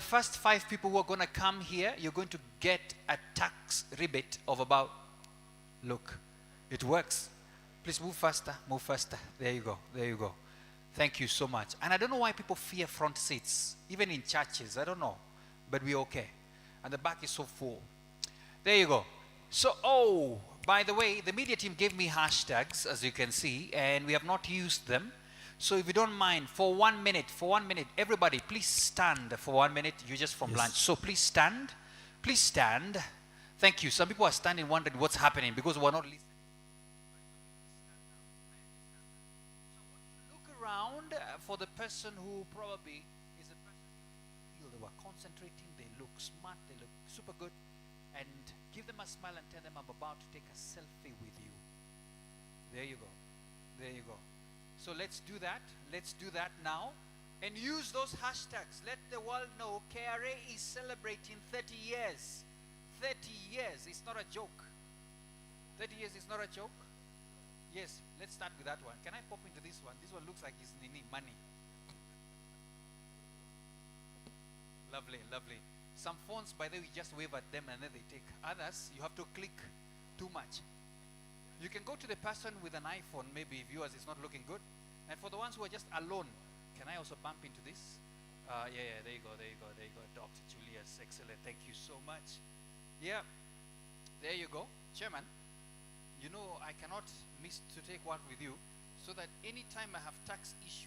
first 5 people who are going to come here, you're going to get a tax rebate of about, look, it works. Please move faster, move faster. There you go, there you go. Thank you so much. And I don't know why people fear front seats, even in churches. I don't know, but we're okay. And the back is so full. There you go. So, oh, by the way, the media team gave me hashtags, as you can see, and we have not used them. So if you don't mind, for 1 minute, everybody, please stand for 1 minute. You're just from lunch. So please stand. Please stand. Thank you. Some people are standing wondering what's happening because we're not listening. Around for the person who probably is a person you feel they were concentrating, they look smart, they look super good, and give them a smile and tell them I'm about to take a selfie with you. There you go. There you go. So let's do that. Let's do that now. And use those hashtags. Let the world know KRA is celebrating 30 years. 30 years. It's not a joke. 30 years is not a joke. Yes, let's start with that one. Can I pop into this one? This one looks like it's needing money. Lovely, lovely. Some phones, by the way, you just wave at them and then they take. Others, you have to click too much. You can go to the person with an iPhone, maybe if yours is not looking good. And for the ones who are just alone, can I also bump into this? Yeah, there you go, there you go, there you go. Dr. Julius, excellent. Thank you so much. Yeah, there you go. Chairman, you know I cannot miss to take one with you so that anytime I have tax issues.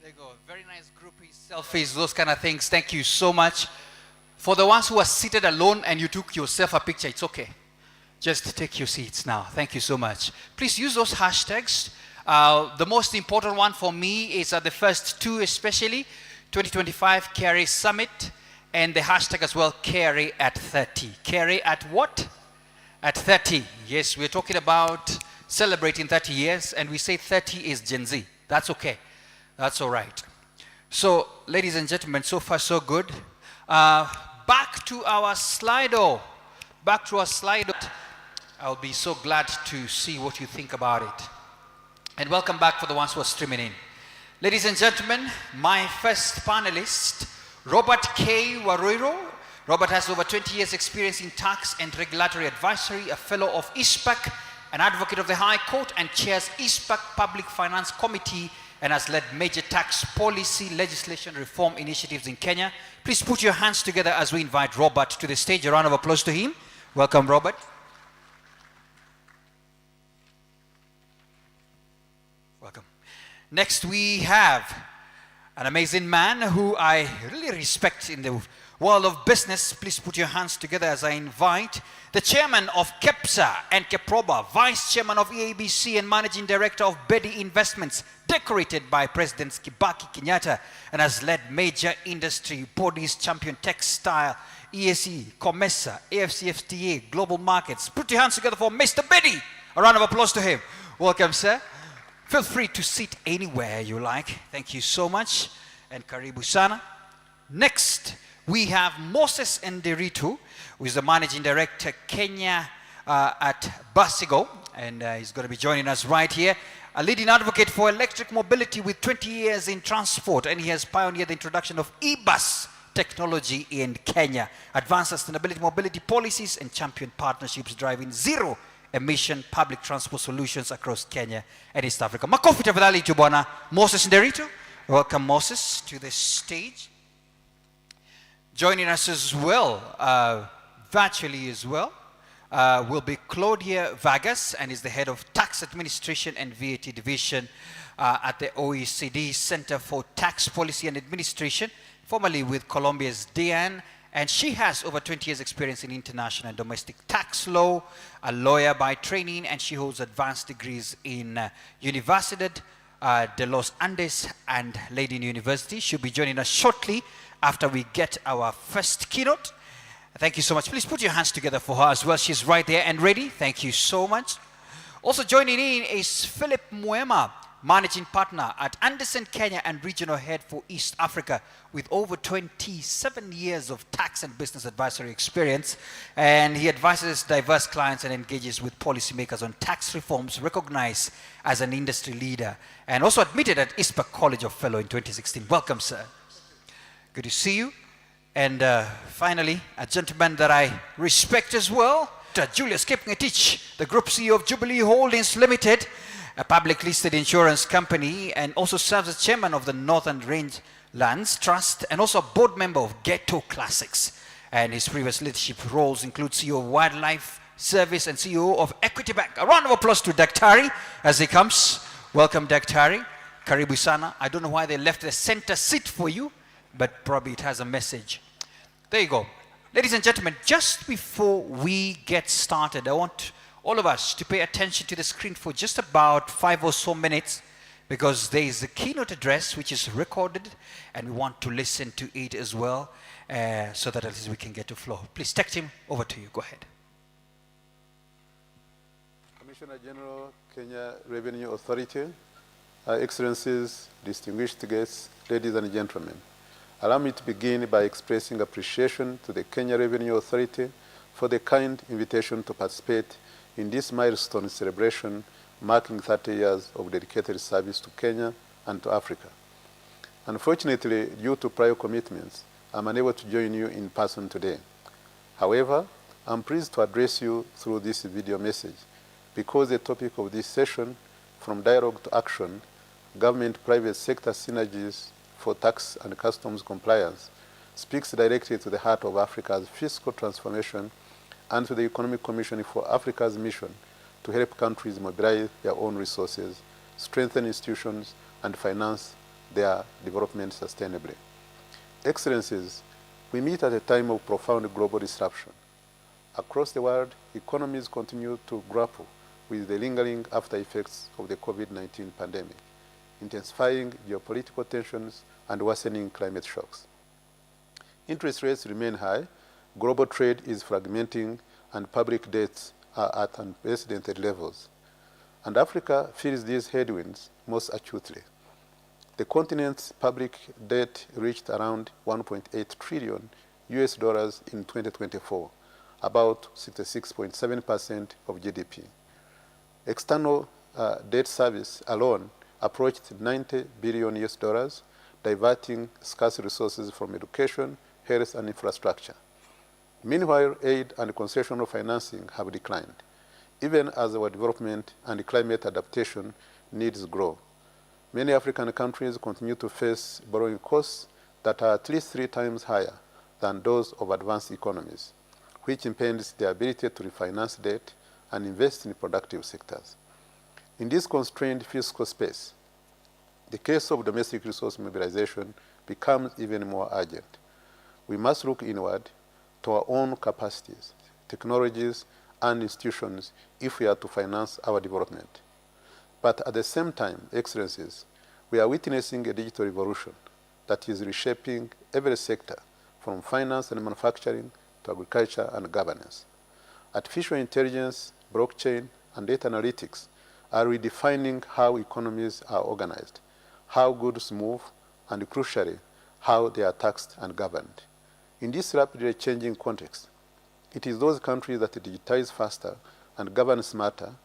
There you go. Very nice groupies, selfies, those kind of things. Thank you so much. For the ones who are seated alone and you took yourself a picture, it's okay. Just take your seats now. Thank you so much. Please use those hashtags. The most important one for me is the first 2 especially. 2025 KRA Summit. And the hashtag as well, KRA at 30. KRA at what? At 30. Yes, we're talking about celebrating 30 years, and we say 30 is Gen Z. That's okay. That's all right. So, ladies and gentlemen, so far so good. Back to our Slido. Back to our Slido. I'll be so glad to see what you think about it. And welcome back for the ones who are streaming in. Ladies and gentlemen, my first panelist, Robert K. Waroiro. Robert has over 20 years experience in tax and regulatory advisory, a fellow of ISPAC, an advocate of the High Court, and chairs ISPAC Public Finance Committee, and has led major tax policy legislation reform initiatives in Kenya. Please put your hands together as we invite Robert to the stage. A round of applause to him. Welcome, Robert. Welcome. Next we have an amazing man who I really respect in the world of business. Please put your hands together as I invite the chairman of KEPSA and KEPROBA, vice chairman of EABC and managing director of Bedi Investments, decorated by President Kibaki Kenyatta, and has led major industry bodies, champion textile, ESE, COMESA, AFCFTA, global markets. Put your hands together for Mr. Bedi. A round of applause to him. Welcome, sir. Feel free to sit anywhere you like. Thank you so much. And karibu sana. Next, we have Moses Nderitu, who is the managing director, Kenya at Basigo. And he's going to be joining us right here. A leading advocate for electric mobility with 20 years in transport. And he has pioneered the introduction of e-bus technology in Kenya. Advanced sustainability mobility policies and champion partnerships driving zero emission public transport solutions across Kenya and East Africa. Makofi tafadhali tu bwana Moses Nderitu. Welcome, Moses, to the stage. Joining us as well, virtually as well, will be Claudia Vargas, and is the head of Tax Administration and VAT Division at the OECD Center for Tax Policy and Administration, formerly with Colombia's DIAN. And she has over 20 years experience in international and domestic tax law, a lawyer by training, and she holds advanced degrees in Universidad de los Andes and Leiden University. She'll be joining us shortly after we get our first keynote. Thank you so much. Please put your hands together for her as well. She's right there and ready. Thank you so much. Also joining in is Philip Mwema, Managing Partner at Anderson, Kenya, and Regional Head for East Africa, with over 27 years of tax and business advisory experience. And he advises diverse clients and engages with policymakers on tax reforms, recognized as an industry leader, and also admitted at ISPA College of Fellow in 2016. Welcome, sir. Good to see you. And finally, a gentleman that I respect as well, Julius Kipngetich, the Group CEO of Jubilee Holdings Limited, a public listed insurance company, and also serves as chairman of the Northern Rangelands Trust, and also a board member of Ghetto Classics. And his previous leadership roles include CEO of Wildlife Service and CEO of Equity Bank. A round of applause to Daktari as he comes. Welcome, Daktari. Karibu sana. I don't know why they left the center seat for you, but probably it has a message. There you go. Ladies and gentlemen, just before we get started, I want all of us to pay attention to the screen for just about 5 or so minutes, because there is a keynote address which is recorded, and we want to listen to it as well, so that at least we can get to flow. Please, Tech Team, over to you. Go ahead. Commissioner General, Kenya Revenue Authority, Excellencies, distinguished guests, ladies and gentlemen. Allow me to begin by expressing appreciation to the Kenya Revenue Authority for the kind invitation to participate in this milestone celebration marking 30 years of dedicated service to Kenya and to Africa. Unfortunately, due to prior commitments, I'm unable to join you in person today. However, I'm pleased to address you through this video message because the topic of this session, from dialogue to action, government-private sector synergies for tax and customs compliance, speaks directly to the heart of Africa's fiscal transformation and to the Economic Commission for Africa's mission to help countries mobilize their own resources, strengthen institutions, and finance their development sustainably. Excellencies, we meet at a time of profound global disruption. Across the world, economies continue to grapple with the lingering after effects of the COVID-19 pandemic, intensifying geopolitical tensions and worsening climate shocks. Interest rates remain high, global trade is fragmenting, and public debts are at unprecedented levels. And Africa feels these headwinds most acutely. The continent's public debt reached around 1.8 trillion US dollars in 2024, about 66.7% of GDP. External debt service alone approached 90 billion US dollars, diverting scarce resources from education, health, and infrastructure. Meanwhile, aid and concessional financing have declined, even as our development and climate adaptation needs grow. Many African countries continue to face borrowing costs that are at least 3 times higher than those of advanced economies, which impairs their ability to refinance debt and invest in productive sectors. In this constrained fiscal space, the case of domestic resource mobilization becomes even more urgent. We must look inward to our own capacities, technologies, and institutions if we are to finance our development. But at the same time, Excellencies, we are witnessing a digital revolution that is reshaping every sector, from finance and manufacturing to agriculture and governance. Artificial intelligence, blockchain, and data analytics are redefining how economies are organized, how goods move, and crucially, how they are taxed and governed. In this rapidly changing context, it is those countries that digitize faster and govern smarter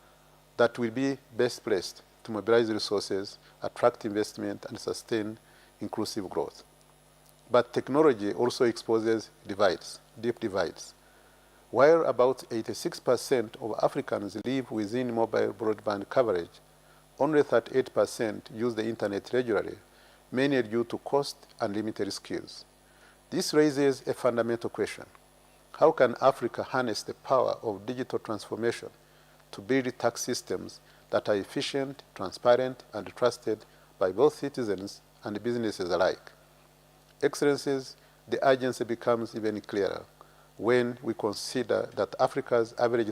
that will be best placed to mobilize resources, attract investment, and sustain inclusive growth. But technology also exposes divides, deep divides. While about 86% of Africans live within mobile broadband coverage, only 38% use the internet regularly, mainly due to cost and limited skills. This raises a fundamental question. How can Africa harness the power of digital transformation to build tax systems that are efficient, transparent, and trusted by both citizens and businesses alike? Excellencies, the urgency becomes even clearer when we consider that Africa's average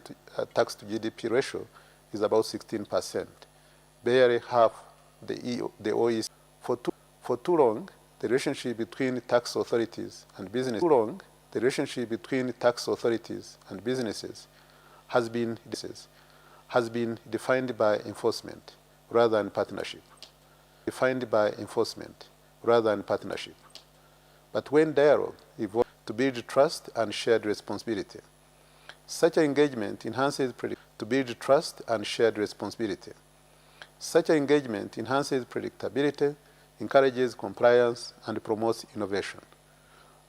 tax to GDP ratio is about 16%, barely half the OECD. For too long, the relationship between tax authorities and businesses has been defined by enforcement rather than partnership. defined by enforcement rather than partnership. But when dialogue evolves to build trust and shared responsibility, such engagement enhances to build trust and shared responsibility. Such engagement enhances predictability, encourages compliance, and promotes innovation.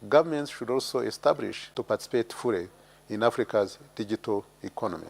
Governments should also establish to participate fully in Africa's digital economy.